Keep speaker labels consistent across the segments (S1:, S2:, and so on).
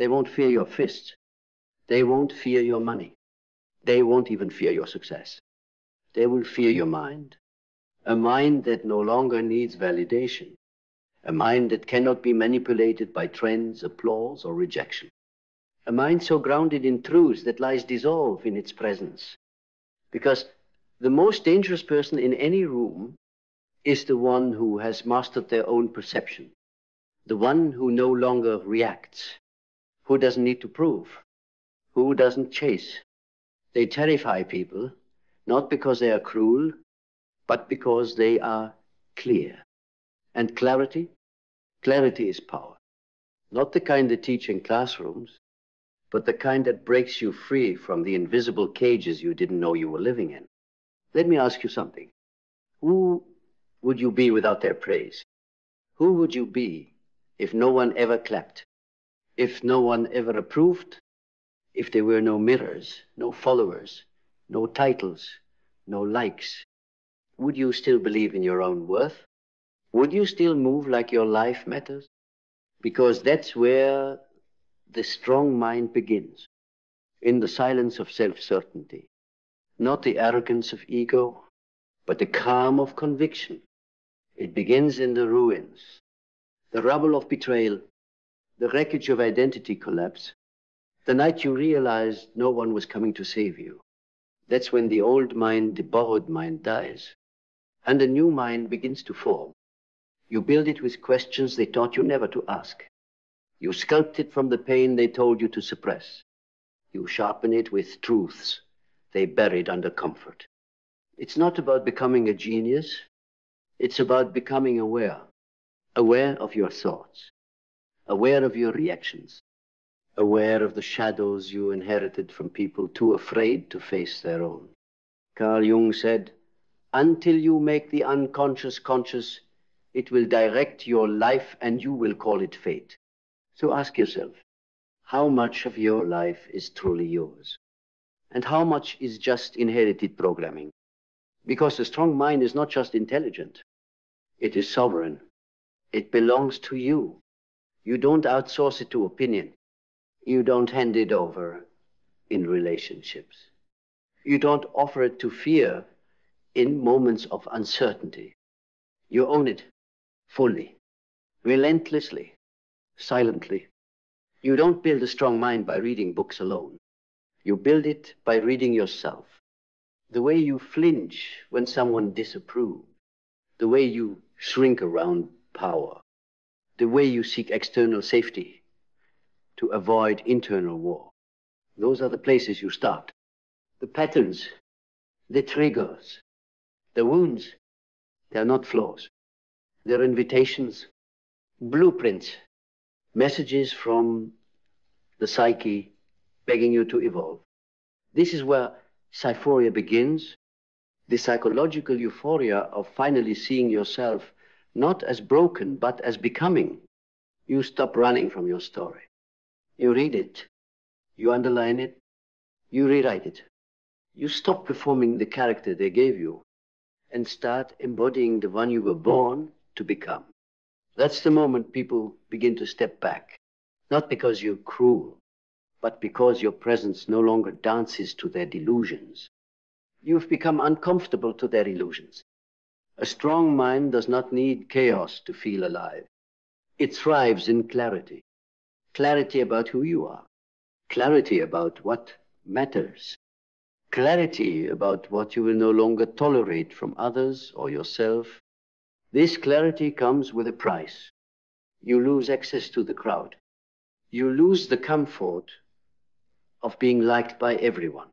S1: They won't fear your fists. They won't fear your money. They won't even fear your success. They will fear your mind. A mind that no longer needs validation. A mind that cannot be manipulated by trends, applause, or rejection. A mind so grounded in truth that lies dissolved in its presence. Because the most dangerous person in any room is the one who has mastered their own perception. The one who no longer reacts. Who doesn't need to prove. Who doesn't chase. They terrify people, not because they are cruel, but because they are clear. And clarity? Clarity is power. Not the kind they teach in classrooms, but the kind that breaks you free from the invisible cages you didn't know you were living in. Let me ask you something. Who would you be without their praise? Who would you be if no one ever clapped? If no one ever approved? If there were no mirrors, no followers, no titles, no likes? Would you still believe in your own worth? Would you still move like your life matters? Because that's where the strong mind begins, in the silence of self-certainty. Not the arrogance of ego, but the calm of conviction. It begins in the ruins, the rubble of betrayal, the wreckage of identity collapse, the night you realized no one was coming to save you. That's when the old mind, the borrowed mind, dies, and a new mind begins to form. You build it with questions they taught you never to ask. You sculpt it from the pain they told you to suppress. You sharpen it with truths they buried under comfort. It's not about becoming a genius. It's about becoming aware. Aware of your thoughts. Aware of your reactions. Aware of the shadows you inherited from people too afraid to face their own. Carl Jung said, until you make the unconscious conscious, it will direct your life and you will call it fate. So ask yourself, how much of your life is truly yours? And how much is just inherited programming? Because a strong mind is not just intelligent. It is sovereign. It belongs to you. You don't outsource it to opinion. You don't hand it over in relationships. You don't offer it to fear in moments of uncertainty. You own it fully, relentlessly, silently. You don't build a strong mind by reading books alone. You build it by reading yourself. The way you flinch when someone disapproves, the way you shrink around power, the way you seek external safety to avoid internal war. Those are the places you start. The patterns, the triggers, the wounds, they're not flaws. They're invitations, blueprints, messages from the psyche begging you to evolve. This is where syphoria begins, the psychological euphoria of finally seeing yourself not as broken, but as becoming. You stop running from your story. You read it, you underline it, you rewrite it. You stop performing the character they gave you and start embodying the one you were born to become. That's the moment people begin to step back, not because you're cruel, but because your presence no longer dances to their delusions. You've become uncomfortable to their illusions. A strong mind does not need chaos to feel alive. It thrives in clarity. Clarity about who you are. Clarity about what matters. Clarity about what you will no longer tolerate from others or yourself. This clarity comes with a price. You lose access to the crowd. You lose the comfort of being liked by everyone.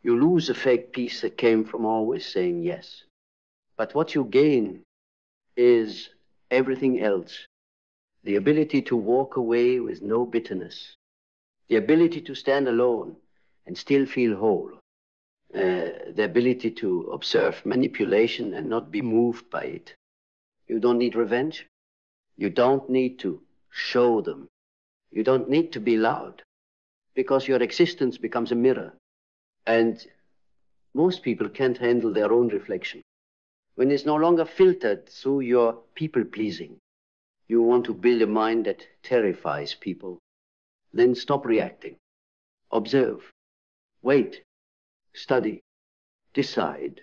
S1: You lose a fake peace that came from always saying yes. But what you gain is everything else. The ability to walk away with no bitterness. The ability to stand alone and still feel whole. The ability to observe manipulation and not be moved by it. You don't need revenge. You don't need to show them. You don't need to be loud, because your existence becomes a mirror. And most people can't handle their own reflection. When it's no longer filtered through your people-pleasing, you want to build a mind that terrifies people, Then stop reacting. Observe. Wait. Study. Decide.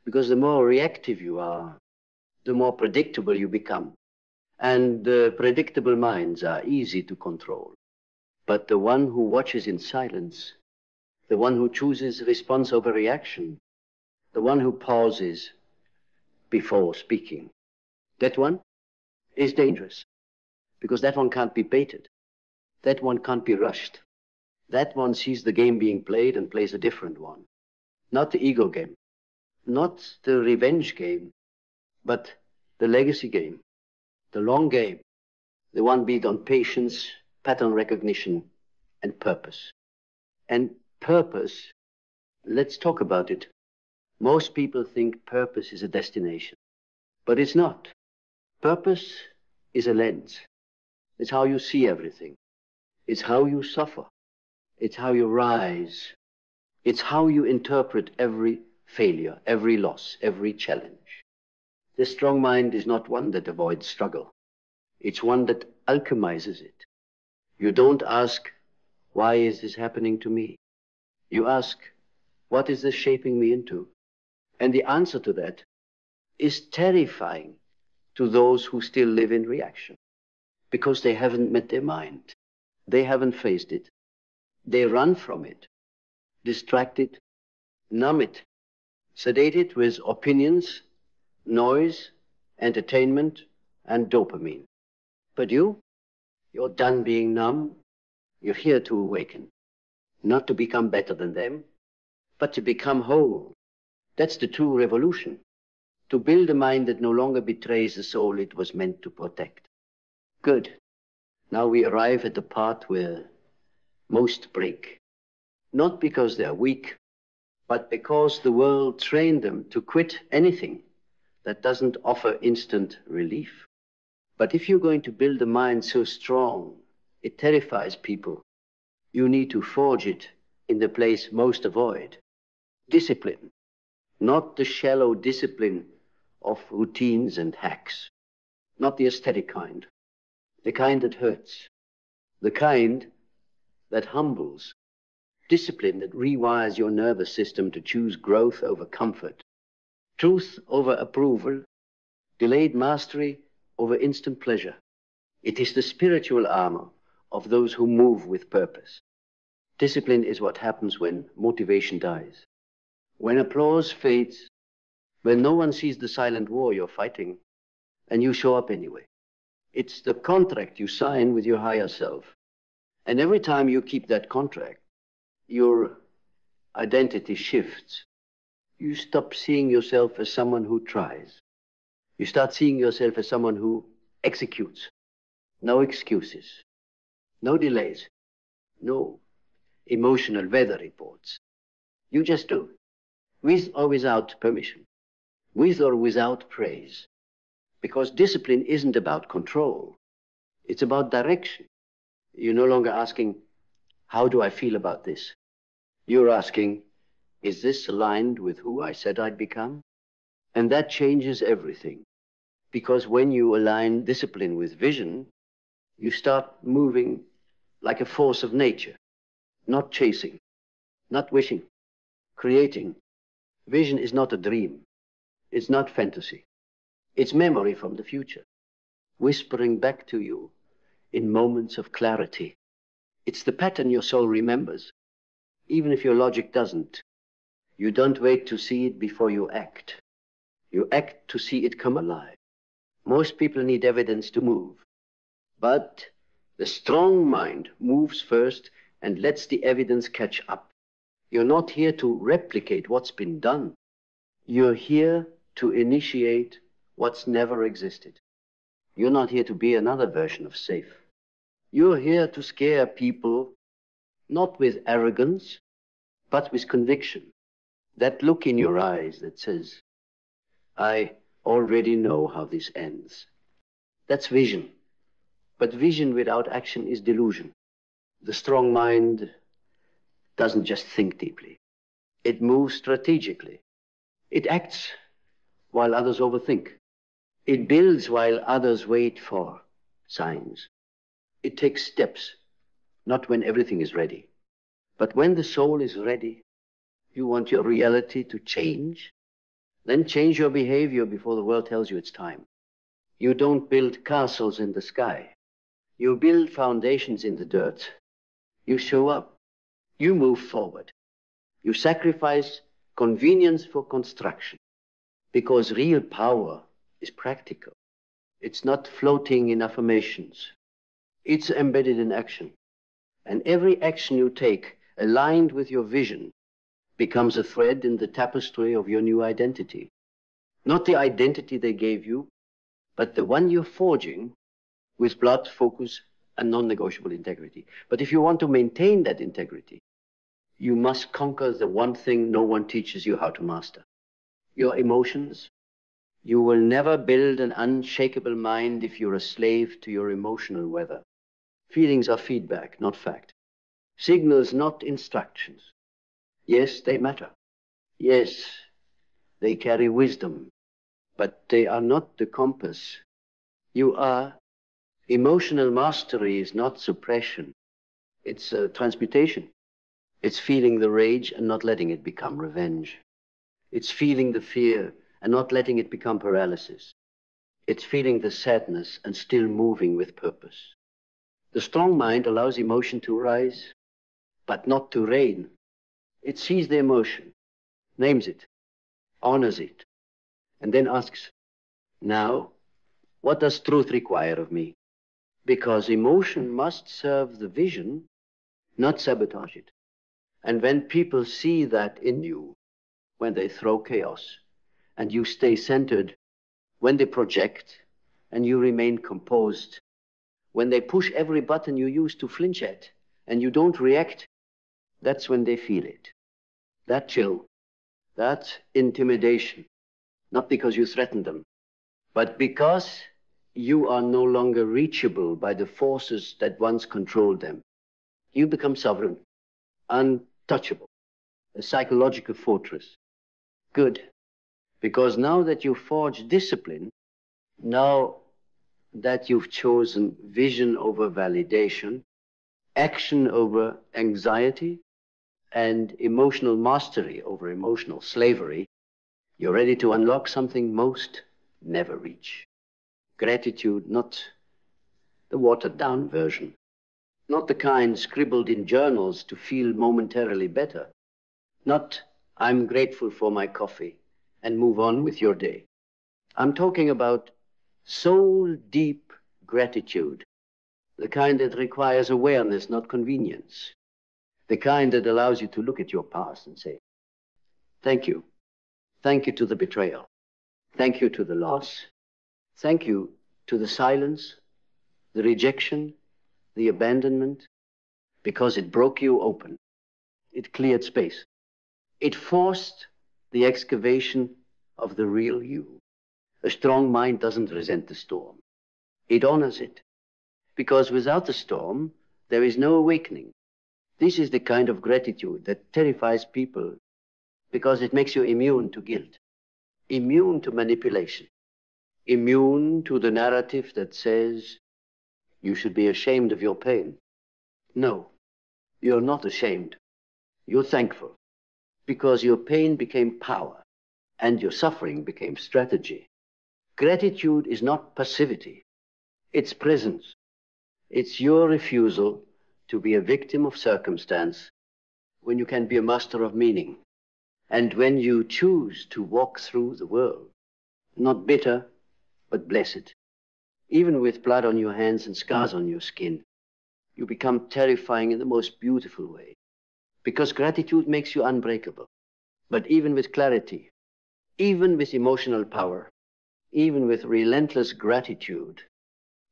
S1: Because the more reactive you are, the more predictable you become. And predictable minds are easy to control. But the one who watches in silence, the one who chooses response over reaction, the one who pauses before speaking, that one is dangerous. Because that one can't be baited. That one can't be rushed. That one sees the game being played and plays a different one. Not the ego game, not the revenge game, but the legacy game, the long game, the one built on patience, pattern recognition, and purpose. And purpose, let's talk about it. Most people think purpose is a destination, but it's not. Purpose is a lens. It's how you see everything. It's how you suffer. It's how you rise. It's how you interpret every failure, every loss, every challenge. The strong mind is not one that avoids struggle. It's one that alchemizes it. You don't ask, why is this happening to me? You ask, what is this shaping me into? And the answer to that is terrifying to those who still live in reaction, because they haven't met their mind. They haven't faced it. They run from it, distract it, numb it, sedate it with opinions, noise, entertainment, and dopamine. But you're done being numb. You're here to awaken, not to become better than them, but to become whole. That's the true revolution. To build a mind that no longer betrays the soul it was meant to protect. Good. Now we arrive at the part where most break. Not because they're weak, but because the world trained them to quit anything that doesn't offer instant relief. But if you're going to build a mind so strong, it terrifies people, you need to forge it in the place most avoid. Discipline. Not the shallow discipline of routines and hacks. Not the aesthetic kind. The kind that hurts. The kind that humbles. Discipline that rewires your nervous system to choose growth over comfort. Truth over approval. Delayed mastery over instant pleasure. It is the spiritual armor of those who move with purpose. Discipline is what happens when motivation dies. When applause fades, when no one sees the silent war you're fighting, and you show up anyway. It's the contract you sign with your higher self. And every time you keep that contract, your identity shifts. You stop seeing yourself as someone who tries. You start seeing yourself as someone who executes. No excuses. No delays. No emotional weather reports. You just do. With or without permission. With or without praise. Because discipline isn't about control. It's about direction. You're no longer asking, how do I feel about this? You're asking, is this aligned with who I said I'd become? And that changes everything. Because when you align discipline with vision, you start moving like a force of nature. Not chasing, not wishing, creating. Vision is not a dream. It's not fantasy. It's memory from the future, whispering back to you in moments of clarity. It's the pattern your soul remembers, even if your logic doesn't. You don't wait to see it before you act. You act to see it come alive. Most people need evidence to move. But the strong mind moves first and lets the evidence catch up. You're not here to replicate what's been done. You're here to initiate what's never existed. You're not here to be another version of safe. You're here to scare people, not with arrogance, but with conviction. That look in your eyes that says, I already know how this ends. That's vision. But vision without action is delusion. The strong mind doesn't just think deeply. It moves strategically. It acts while others overthink. It builds while others wait for signs. It takes steps not when everything is ready. But when the soul is ready, you want your reality to change, then change your behavior before the world tells you it's time. You don't build castles in the sky. You build foundations in the dirt. You show up. You move forward. You sacrifice convenience for construction, because real power is practical. It's not floating in affirmations. It's embedded in action. And every action you take, aligned with your vision, becomes a thread in the tapestry of your new identity. Not the identity they gave you, but the one you're forging with blood, focus, and non-negotiable integrity. But if you want to maintain that integrity, you must conquer the one thing no one teaches you how to master: your emotions. You will never build an unshakable mind if you're a slave to your emotional weather. Feelings are feedback, not fact. Signals, not instructions. Yes, they matter. Yes, they carry wisdom, but they are not the compass. You are. Emotional mastery is not suppression. It's transmutation. It's feeling the rage and not letting it become revenge. It's feeling the fear and not letting it become paralysis. It's feeling the sadness and still moving with purpose. The strong mind allows emotion to rise, but not to reign. It sees the emotion, names it, honors it, and then asks, now, what does truth require of me? Because emotion must serve the vision, not sabotage it. And when people see that in you, when they throw chaos, and you stay centered, when they project, and you remain composed, when they push every button you use to flinch at, and you don't react, that's when they feel it. That chill, that intimidation, not because you threaten them, but because you are no longer reachable by the forces that once controlled them. You become sovereign, untouchable, a psychological fortress. Good, because now that you forge discipline, now that you've chosen vision over validation, action over anxiety, and emotional mastery over emotional slavery, you're ready to unlock something most never reach. Gratitude, not the watered-down version, not the kind scribbled in journals to feel momentarily better, not I'm grateful for my coffee and move on with your day. I'm talking about soul-deep gratitude, the kind that requires awareness, not convenience, the kind that allows you to look at your past and say, thank you. Thank you to the betrayal. Thank you to the loss. Thank you to the silence, the rejection, the abandonment, because it broke you open. It cleared space. It forced the excavation of the real you. A strong mind doesn't resent the storm. It honors it, because without the storm, there is no awakening. This is the kind of gratitude that terrifies people, because it makes you immune to guilt, immune to manipulation, immune to the narrative that says you should be ashamed of your pain. No, you're not ashamed. You're thankful, because your pain became power and your suffering became strategy. Gratitude is not passivity. It's presence. It's your refusal to be a victim of circumstance when you can be a master of meaning. And when you choose to walk through the world, not bitter, but blessed. Even with blood on your hands and scars on your skin, you become terrifying in the most beautiful way. Because gratitude makes you unbreakable. But even with clarity, even with emotional power, even with relentless gratitude,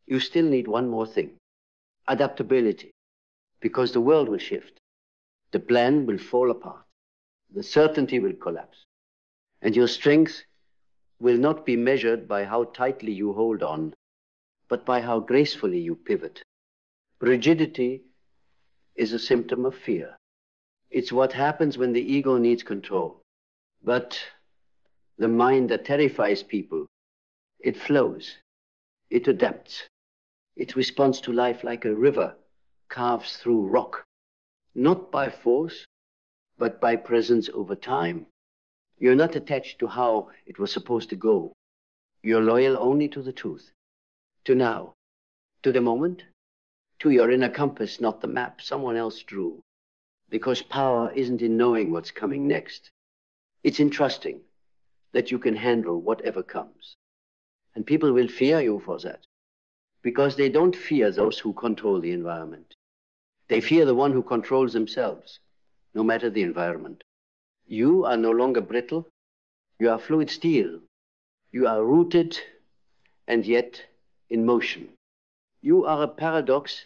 S1: you still need one more thing: adaptability. Because the world will shift. The plan will fall apart. The certainty will collapse. And your strength will not be measured by how tightly you hold on, but by how gracefully you pivot. Rigidity is a symptom of fear. It's what happens when the ego needs control. But the mind that terrifies people, it flows, it adapts, it responds to life like a river carves through rock, not by force, but by presence over time. You're not attached to how it was supposed to go. You're loyal only to the truth, to now, to the moment, to your inner compass, not the map someone else drew. Because power isn't in knowing what's coming next. It's in trusting that you can handle whatever comes. And people will fear you for that, because they don't fear those who control the environment. They fear the one who controls themselves, no matter the environment. You are no longer brittle. You are fluid steel. You are rooted and yet in motion. You are a paradox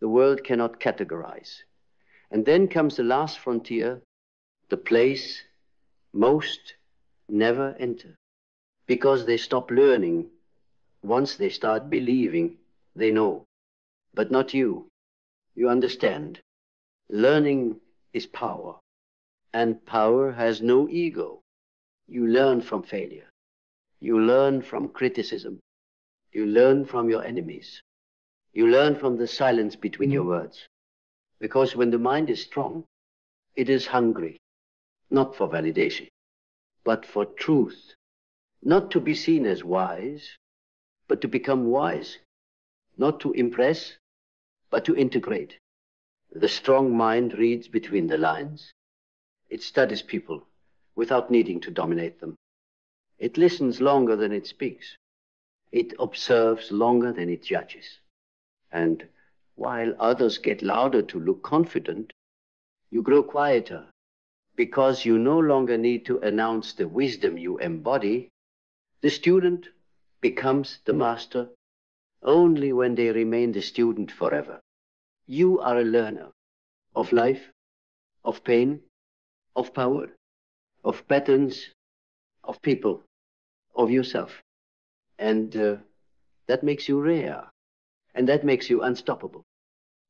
S1: the world cannot categorize. And then comes the last frontier, the place most never enter, because they stop learning. Once they start believing, they know. But not you. You understand. Learning is power, and power has no ego. You learn from failure. You learn from criticism. You learn from your enemies. You learn from the silence between your words. Because when the mind is strong, it is hungry, not for validation, but for truth. Not to be seen as wise, but to become wise. Not to impress, but to integrate. The strong mind reads between the lines. It studies people without needing to dominate them. It listens longer than it speaks. It observes longer than it judges. And while others get louder to look confident, you grow quieter, because you no longer need to announce the wisdom you embody. The student becomes the master only when they remain the student forever. You are a learner of life, of pain, of power, of patterns, of people, of yourself. And that makes you rare, and that makes you unstoppable.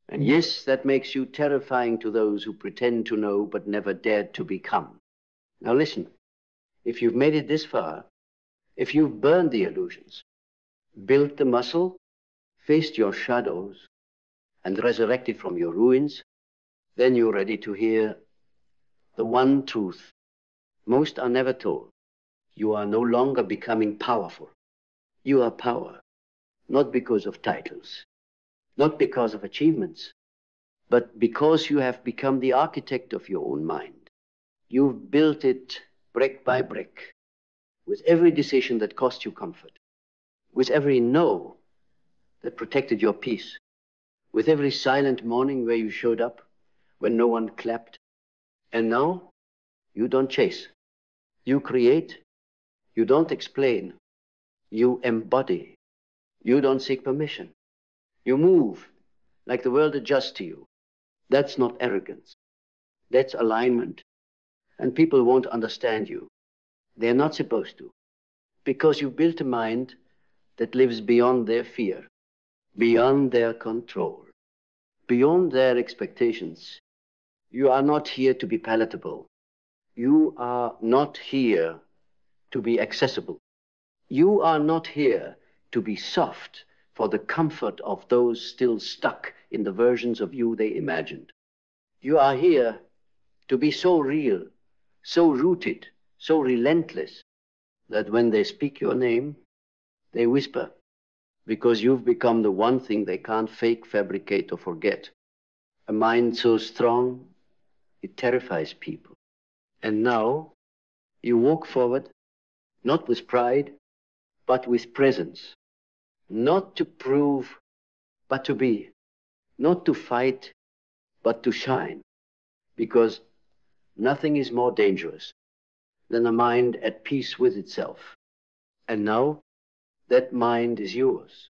S1: And yes, that makes you terrifying to those who pretend to know but never dared to become. Now listen, if you've made it this far, if you've burned the illusions, built the muscle, faced your shadows, and resurrected from your ruins, then you're ready to hear the one truth most are never told. You are no longer becoming powerful. You are power, not because of titles, not because of achievements, but because you have become the architect of your own mind. You've built it brick by brick, with every decision that cost you comfort, with every no that protected your peace, with every silent morning where you showed up when no one clapped. And now, you don't chase. You create. You don't explain. You embody. You don't seek permission. You move like the world adjusts to you. That's not arrogance. That's alignment. And people won't understand you. They're not supposed to. Because you've built a mind that lives beyond their fear, beyond their control, beyond their expectations. You are not here to be palatable. You are not here to be accessible. You are not here to be soft for the comfort of those still stuck in the versions of you they imagined. You are here to be so real, so rooted, so relentless, that when they speak your name, they whisper, because you've become the one thing they can't fake, fabricate, or forget. A mind so strong, it terrifies people. And now, you walk forward, not with pride, but with presence. Not to prove, but to be. Not to fight, but to shine. Because nothing is more dangerous than a mind at peace with itself. And now, that mind is yours.